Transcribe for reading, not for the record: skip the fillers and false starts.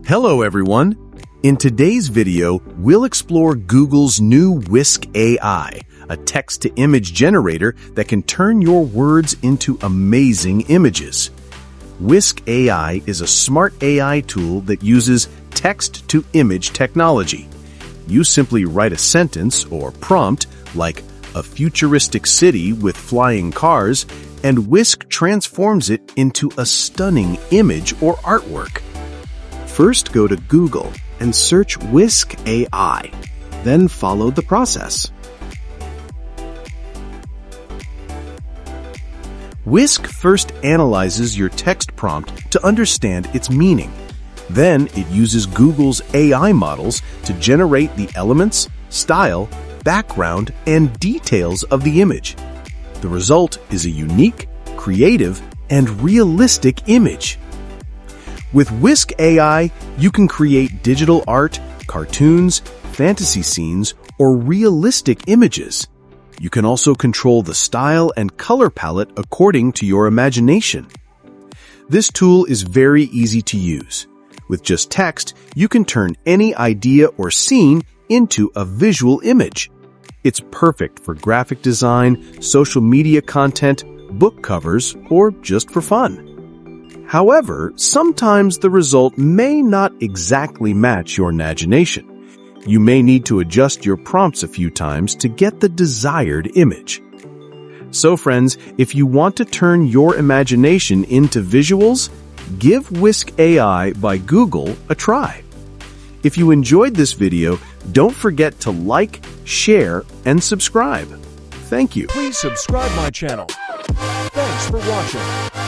Hello everyone! In today's video, we'll explore Google's new Whisk AI, a text-to-image generator that can turn your words into amazing images. Whisk AI is a smart AI tool that uses text-to-image technology. You simply write a sentence or prompt like a futuristic city with flying cars, and Whisk transforms it into a stunning image or artwork. First, go to Google and search Whisk AI, then follow the process. Whisk first analyzes your text prompt to understand its meaning. Then it uses Google's AI models to generate the elements, style, background, and details of the image. The result is a unique, creative, and realistic image. With Whisk AI, you can create digital art, cartoons, fantasy scenes, or realistic images. You can also control the style and color palette according to your imagination. This tool is very easy to use. With just text, you can turn any idea or scene into a visual image. It's perfect for graphic design, social media content, book covers, or just for fun. However, sometimes the result may not exactly match your imagination. You may need to adjust your prompts a few times to get the desired image. So friends, if you want to turn your imagination into visuals, give Whisk AI by Google a try. If you enjoyed this video, don't forget to like, share, and subscribe. Thank you. Please subscribe my channel. Thanks for watching.